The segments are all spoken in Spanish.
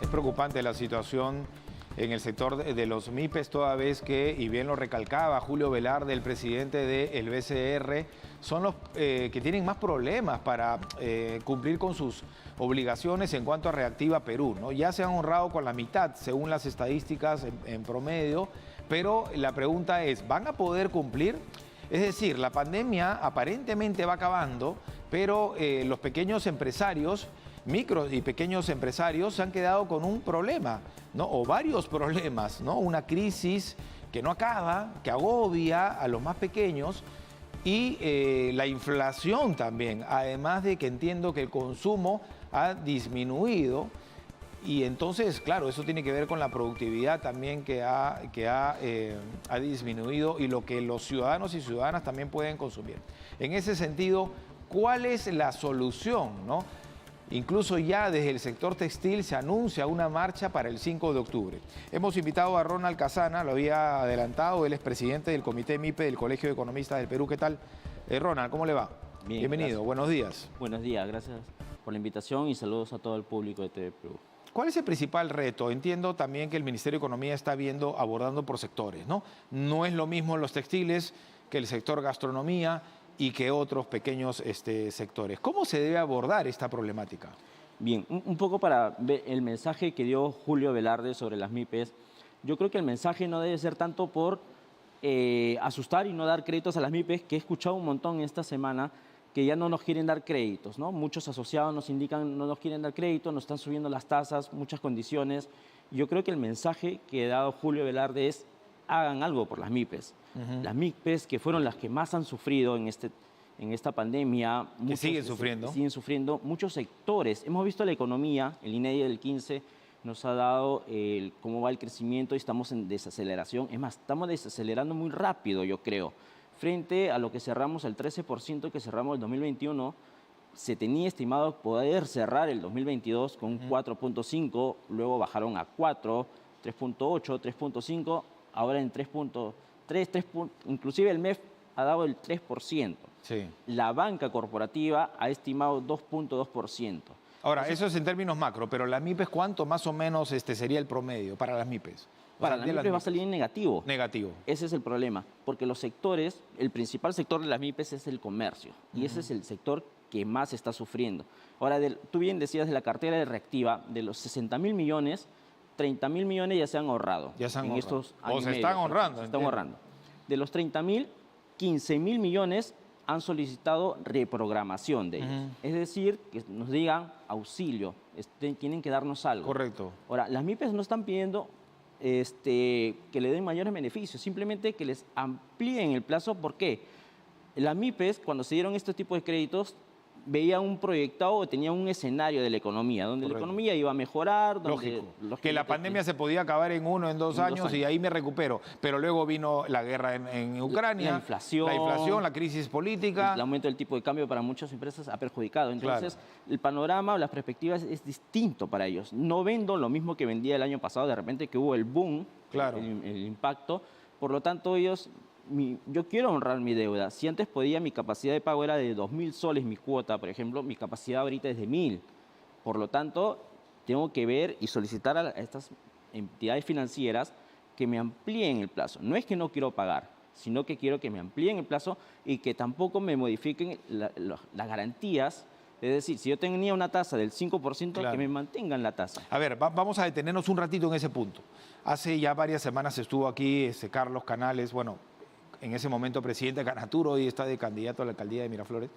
Es preocupante la situación en el sector de los MIPES, toda vez que, y bien lo recalcaba Julio Velarde, el presidente del BCR, son los que tienen más problemas para cumplir con sus obligaciones en cuanto a Reactiva Perú, ¿no? Ya se han honrado con la mitad, según las estadísticas en promedio, pero la pregunta es, ¿van a poder cumplir? Es decir, la pandemia aparentemente va acabando, pero los pequeños empresarios, micros y pequeños empresarios, se han quedado con un problema, ¿no? O varios problemas, ¿no? Una crisis que no acaba, que agobia a los más pequeños, y la inflación también, además de que entiendo que el consumo ha disminuido. Y entonces, claro, eso tiene que ver con la productividad también que ha disminuido y lo que los ciudadanos y ciudadanas también pueden consumir. En ese sentido, ¿cuál es la solución, no? Incluso ya desde el sector textil se anuncia una marcha para el 5 de octubre. Hemos invitado a Ronald Casana, lo había adelantado, él es presidente del Comité MIPE del Colegio de Economistas del Perú. ¿Qué tal? Ronald, ¿cómo le va? Bien, bienvenido, gracias. Buenos días. Buenos días, gracias por la invitación y saludos a todo el público de TV Perú. ¿Cuál es el principal reto? Entiendo también que el Ministerio de Economía está abordando por sectores, ¿no? No es lo mismo los textiles que el sector gastronomía y que otros pequeños sectores. ¿Cómo se debe abordar esta problemática? Bien, un poco para ver el mensaje que dio Julio Velarde sobre las MIPES. Yo creo que el mensaje no debe ser tanto por asustar y no dar créditos a las MIPES, que he escuchado un montón esta semana que ya no nos quieren dar créditos, ¿no? Muchos asociados nos indican no nos quieren dar crédito, nos están subiendo las tasas, muchas condiciones. Yo creo que el mensaje que ha dado Julio Velarde es hagan algo por las MIPES. Las MIPES, que fueron las que más han sufrido en esta pandemia. Que siguen sufriendo. Siguen sufriendo. Muchos sectores. Hemos visto la economía, el INEGI del 15 nos ha dado cómo va el crecimiento y estamos en desaceleración. Es más, estamos desacelerando muy rápido, yo creo. Frente a lo que cerramos, el 13% que cerramos el 2021, se tenía estimado poder cerrar el 2022 con un 4.5, luego bajaron a 4, 3.8, 3.5, ahora en 3.3, inclusive el MEF ha dado el 3%. Sí. La banca corporativa ha estimado 2.2%. Ahora, eso es en términos macro, pero las MIPES, ¿cuánto más o menos sería el promedio para las MIPES? Para las MIPES va a salir en negativo. Negativo. Ese es el problema, porque los sectores, el principal sector de las MIPES es el comercio, y ese es el sector que más está sufriendo. Ahora, tú bien decías de la cartera de Reactiva, de los 60.000 millones, 30.000 millones ya se han ahorrado. Ya se han ahorrado. Estos O se están ahorrando. Se están ahorrando. De los 30.000, 15.000 millones han solicitado reprogramación de ellos. Es decir, que nos digan auxilio, tienen que darnos algo. Correcto. Ahora, las MIPES no están pidiendo que le den mayores beneficios, simplemente que les amplíen el plazo. ¿Por qué? Las MIPES, cuando se dieron este tipo de créditos, veían un proyectado o tenían un escenario de la economía, donde la economía iba a mejorar. Lógico. Que la pandemia se podía acabar en 1 o en 2 años y ahí me recupero. Pero luego vino la guerra en Ucrania, la inflación, la crisis política. El aumento del tipo de cambio para muchas empresas ha perjudicado. Entonces, el panorama o las perspectivas es distinto para ellos. No vendo lo mismo que vendía el año pasado, de repente que hubo el boom, el impacto. Por lo tanto, ellos... yo quiero honrar mi deuda. Si antes podía, mi capacidad de pago era de 2.000 soles mi cuota, por ejemplo, mi capacidad ahorita es de 1.000. Por lo tanto, tengo que ver y solicitar a estas entidades financieras que me amplíen el plazo. No es que no quiero pagar, sino que quiero que me amplíen el plazo y que tampoco me modifiquen las garantías. Es decir, si yo tenía una tasa del 5%, que me mantengan la tasa. A ver, vamos a detenernos un ratito en ese punto. Hace ya varias semanas estuvo aquí Carlos Canales, bueno, en ese momento presidente de Canaturo, hoy está de candidato a la alcaldía de Miraflores,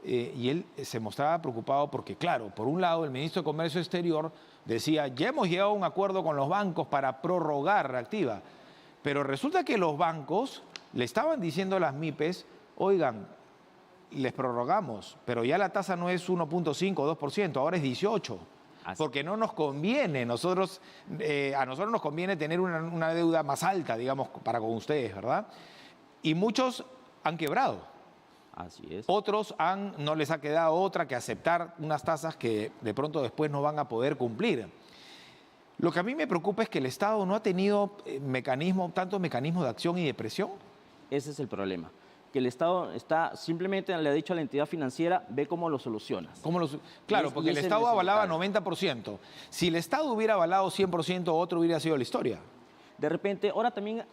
y él se mostraba preocupado porque, claro, por un lado el ministro de Comercio Exterior decía, ya hemos llegado a un acuerdo con los bancos para prorrogar Reactiva, pero resulta que los bancos le estaban diciendo a las MIPES, oigan, les prorrogamos, pero ya la tasa no es 1.5 o 2%, ahora es 18%. Porque no nos conviene, a nosotros nos conviene tener una deuda más alta, digamos, para con ustedes, ¿verdad? Y muchos han quebrado. Así es. Otros no les ha quedado otra que aceptar unas tasas que de pronto después no van a poder cumplir. Lo que a mí me preocupa es que el Estado no ha tenido tantos mecanismos de acción y de presión. Ese es el problema. que el Estado está simplemente le ha dicho a la entidad financiera, ve cómo lo solucionas. Claro, porque el Estado avalaba 90%. Si el Estado hubiera avalado 100%, otro hubiera sido la historia. De repente, ahora también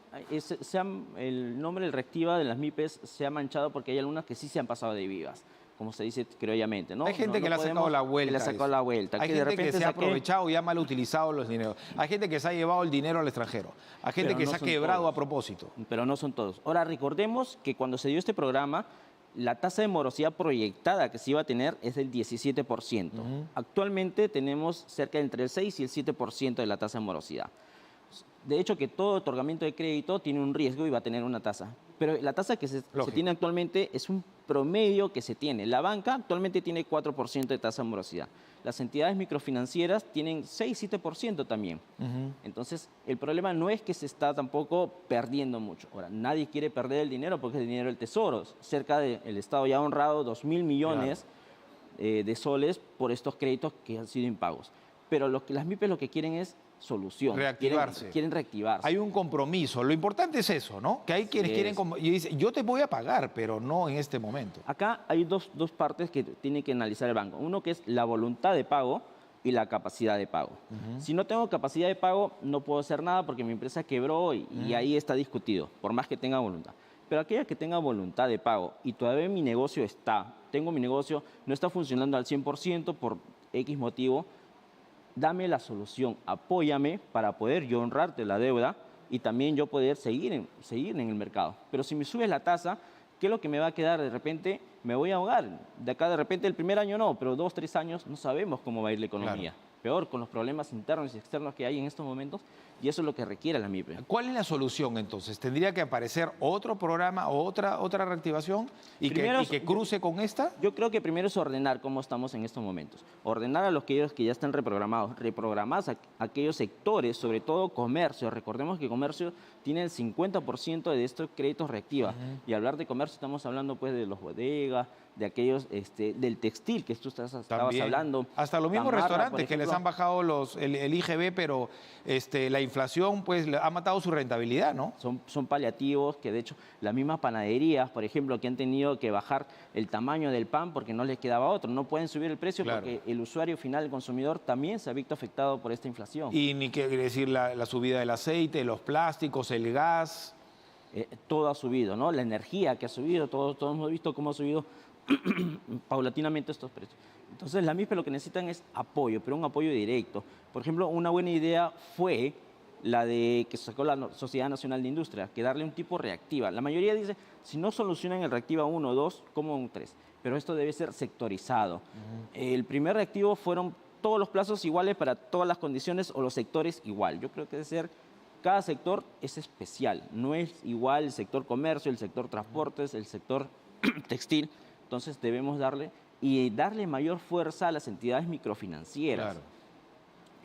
el nombre del Reactiva de las MIPES se ha manchado porque hay algunas que sí se han pasado de vivas, como se dice criollamente, ¿no? Hay gente que le ha sacado la vuelta. Que le ha sacado la vuelta. Hay gente que se ha aprovechado y ha mal utilizado los dineros. Hay gente que se ha llevado el dinero al extranjero. Hay gente que se ha quebrado a propósito. Pero no son todos. Ahora, recordemos que cuando se dio este programa, la tasa de morosidad proyectada que se iba a tener es del 17%. Actualmente tenemos cerca entre el 6 y el 7% de la tasa de morosidad. De hecho, que todo otorgamiento de crédito tiene un riesgo y va a tener una tasa. Pero la tasa que se tiene actualmente es un promedio que se tiene. La banca actualmente tiene 4% de tasa de morosidad. Las entidades microfinancieras tienen 6-7% también. Entonces, el problema no es que se está tampoco perdiendo mucho. Ahora, nadie quiere perder el dinero porque es el dinero del Tesoro. El Estado ya ha honrado 2.000 millones de soles por estos créditos que han sido impagos. Pero las MIPES lo que quieren es solución. Reactivarse. Quieren reactivarse. Hay un compromiso. Lo importante es eso, ¿no? Que hay quienes quieren... Y dicen, yo te voy a pagar, pero no en este momento. Acá hay dos partes que tiene que analizar el banco. Uno que es la voluntad de pago y la capacidad de pago. Si no tengo capacidad de pago, no puedo hacer nada porque mi empresa quebró y ahí está discutido, por más que tenga voluntad. Pero aquella que tenga voluntad de pago y todavía mi negocio tengo mi negocio, no está funcionando al 100% por X motivo, dame la solución, apóyame para poder yo honrarte la deuda y también yo poder seguir en el mercado. Pero si me subes la tasa, ¿qué es lo que me va a quedar? De repente me voy a ahogar. De acá de repente el primer año no, pero 2, 3 años no sabemos cómo va a ir la economía. Claro. Peor con los problemas internos y externos que hay en estos momentos, y eso es lo que requiere la MIPE. ¿Cuál es la solución entonces? ¿Tendría que aparecer otro programa o otra reactivación y que cruce con esta? Yo creo que primero es ordenar cómo estamos en estos momentos. Ordenar a aquellos que ya están reprogramados, reprogramar a aquellos sectores, sobre todo comercio. Recordemos que comercio tiene el 50% de estos créditos reactiva. Y hablar de comercio estamos hablando pues de los bodegas, de aquellos del textil que tú estabas hablando. Hasta los mismos restaurantes que les han bajado el IGB, pero la inflación pues ha matado su rentabilidad, ¿no? Son paliativos que de hecho las mismas panaderías, por ejemplo, que han tenido que bajar el tamaño del pan porque no les quedaba otro. No pueden subir el precio porque el usuario final, el consumidor, también se ha visto afectado por esta inflación. Y ni qué decir la subida del aceite, los plásticos, el gas. Todo ha subido, ¿no? La energía que ha subido, todos hemos visto cómo ha subido paulatinamente estos precios. Entonces, la MIPE lo que necesitan es apoyo, pero un apoyo directo. Por ejemplo, una buena idea fue la de que sacó la Sociedad Nacional de Industria, que darle un tipo reactiva. La mayoría dice, si no solucionan el reactiva 1 o 2, como un 3. Pero esto debe ser sectorizado. El primer reactivo fueron todos los plazos iguales para todas las condiciones o los sectores igual. Yo creo que debe ser, cada sector es especial. No es igual el sector comercio, el sector transportes, el sector textil. Entonces debemos darle mayor fuerza a las entidades microfinancieras. Claro.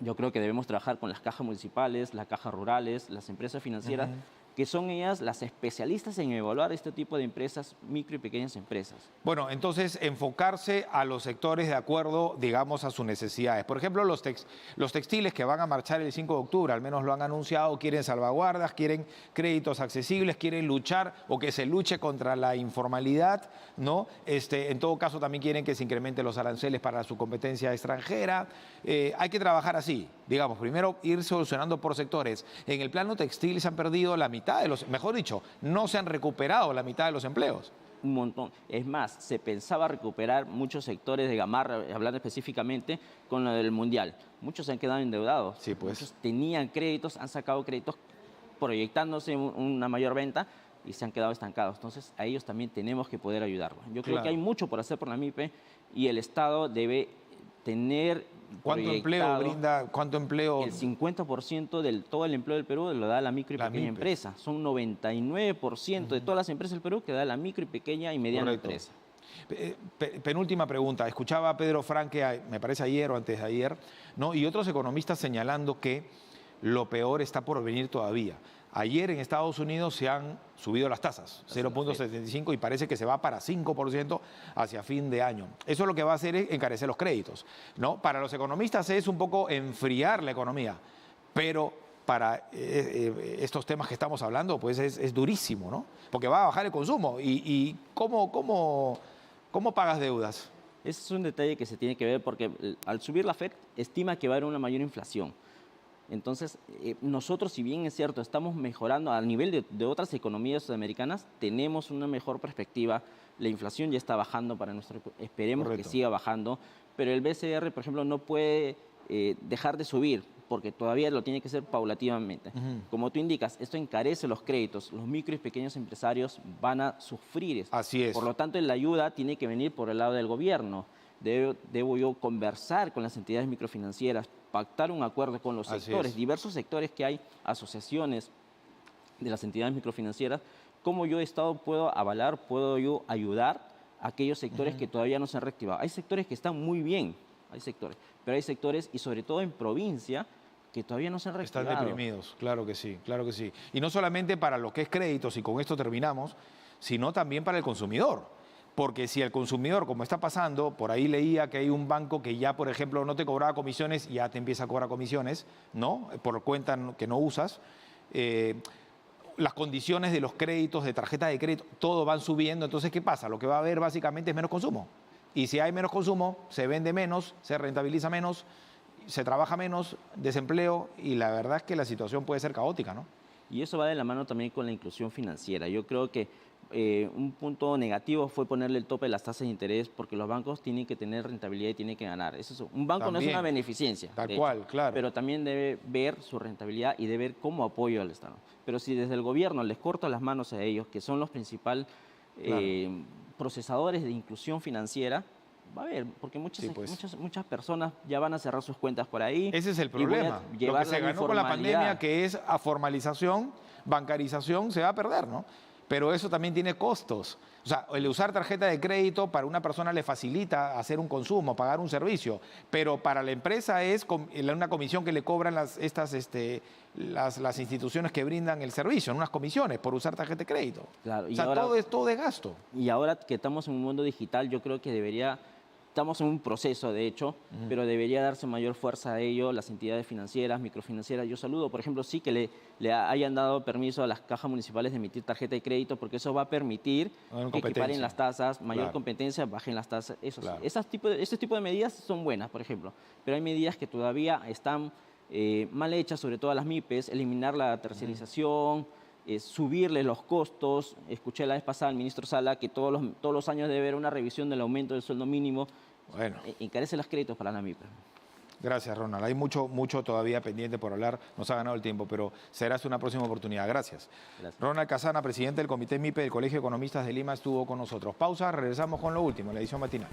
Yo creo que debemos trabajar con las cajas municipales, las cajas rurales, las empresas financieras, que son ellas las especialistas en evaluar este tipo de empresas, micro y pequeñas empresas. Bueno, entonces enfocarse a los sectores de acuerdo, digamos, a sus necesidades. Por ejemplo, los textiles que van a marchar el 5 de octubre, al menos lo han anunciado, quieren salvaguardas, quieren créditos accesibles, quieren luchar o que se luche contra la informalidad, ¿no? En todo caso, también quieren que se incrementen los aranceles para su competencia extranjera. Hay que trabajar así, digamos, primero ir solucionando por sectores. En el plano textil se han perdido la mitad de los, mejor dicho, no se han recuperado la mitad de los empleos. Un montón. Es más, se pensaba recuperar muchos sectores de Gamarra, hablando específicamente con lo del Mundial. Muchos se han quedado endeudados. Sí, pues. Muchos tenían créditos, han sacado créditos proyectándose una mayor venta y se han quedado estancados. Entonces, a ellos también tenemos que poder ayudarlos. Yo creo que hay mucho por hacer por la MIPE y el Estado debe tener... ¿Cuánto empleo brinda? ¿Cuánto empleo? El 50% de todo el empleo del Perú lo da la micro y pequeña empresa. Son 99% de todas las empresas del Perú que da la micro y pequeña y mediana empresa. Penúltima pregunta. Escuchaba a Pedro Franque, me parece ayer o antes de ayer, ¿no? Y otros economistas señalando que lo peor está por venir todavía. Ayer en Estados Unidos se han subido las tasas, 0.75, y parece que se va para 5% hacia fin de año. Eso lo que va a hacer es encarecer los créditos, ¿no? Para los economistas es un poco enfriar la economía, pero para estos temas que estamos hablando, pues es durísimo, ¿no? Porque va a bajar el consumo. ¿Y cómo pagas deudas? Ese es un detalle que se tiene que ver porque al subir la Fed estima que va a haber una mayor inflación. Entonces, nosotros, si bien es cierto, estamos mejorando a nivel de otras economías sudamericanas, tenemos una mejor perspectiva. La inflación ya está bajando para esperemos que siga bajando, pero el BCR, por ejemplo, no puede dejar de subir porque todavía lo tiene que hacer paulativamente. Como tú indicas, esto encarece los créditos. Los micro y pequeños empresarios van a sufrir esto. Así es. Por lo tanto, la ayuda tiene que venir por el lado del gobierno. Debo yo conversar con las entidades microfinancieras, pactar un acuerdo con los sectores, diversos sectores que hay, asociaciones de las entidades microfinancieras. ¿Cómo yo, Estado, puedo avalar, puedo yo ayudar a aquellos sectores que todavía no se han reactivado? Hay sectores que están muy bien, pero hay sectores, y sobre todo en provincia, que todavía no se han reactivado. Están deprimidos, claro que sí, claro que sí. Y no solamente para lo que es créditos, y con esto terminamos, sino también para el consumidor. Porque si el consumidor, como está pasando, por ahí leía que hay un banco que ya, por ejemplo, no te cobraba comisiones, ya te empieza a cobrar comisiones, ¿no? Por cuenta que no usas. Las condiciones de los créditos, de tarjeta de crédito, todo van subiendo. Entonces, ¿qué pasa? Lo que va a haber básicamente es menos consumo. Y si hay menos consumo, se vende menos, se rentabiliza menos, se trabaja menos, desempleo, y la verdad es que la situación puede ser caótica, ¿no? Y eso va de la mano también con la inclusión financiera. Yo creo que un punto negativo fue ponerle el tope de las tasas de interés porque los bancos tienen que tener rentabilidad y tienen que ganar. Un banco también, no es una beneficencia. Tal cual, claro. Pero también debe ver su rentabilidad y debe ver cómo apoyo al Estado. Pero si desde el gobierno les corta las manos a ellos, que son los principales procesadores de inclusión financiera, va a haber, porque muchas personas ya van a cerrar sus cuentas por ahí. Ese es el problema. Lo que se ganó con la pandemia, que es formalización, bancarización, se va a perder, ¿no? Pero eso también tiene costos. O sea, el usar tarjeta de crédito para una persona le facilita hacer un consumo, pagar un servicio, pero para la empresa es una comisión que le cobran las instituciones que brindan el servicio, unas comisiones por usar tarjeta de crédito. Claro, o sea, ahora, todo es gasto. Y ahora que estamos en un mundo digital, yo creo que estamos en un proceso, de hecho, pero debería darse mayor fuerza a ello, las entidades financieras, microfinancieras. Yo saludo, por ejemplo, sí que le hayan dado permiso a las cajas municipales de emitir tarjeta de crédito, porque eso va a permitir que equiparen las tasas, mayor competencia, bajen las tasas. Eso, este tipo de medidas son buenas, por ejemplo, pero hay medidas que todavía están mal hechas, sobre todo a las MIPES, eliminar la tercerización, subirle los costos. Escuché la vez pasada al ministro Sala que todos los años debe haber una revisión del aumento del sueldo mínimo. Bueno. Encarece los créditos para la MIPE. Gracias, Ronald. Hay mucho todavía pendiente por hablar. Nos ha ganado el tiempo, pero será hasta una próxima oportunidad. Gracias. Ronald Casana, presidente del Comité MIPE del Colegio de Economistas de Lima, estuvo con nosotros. Pausa, regresamos con lo último, la edición matinal.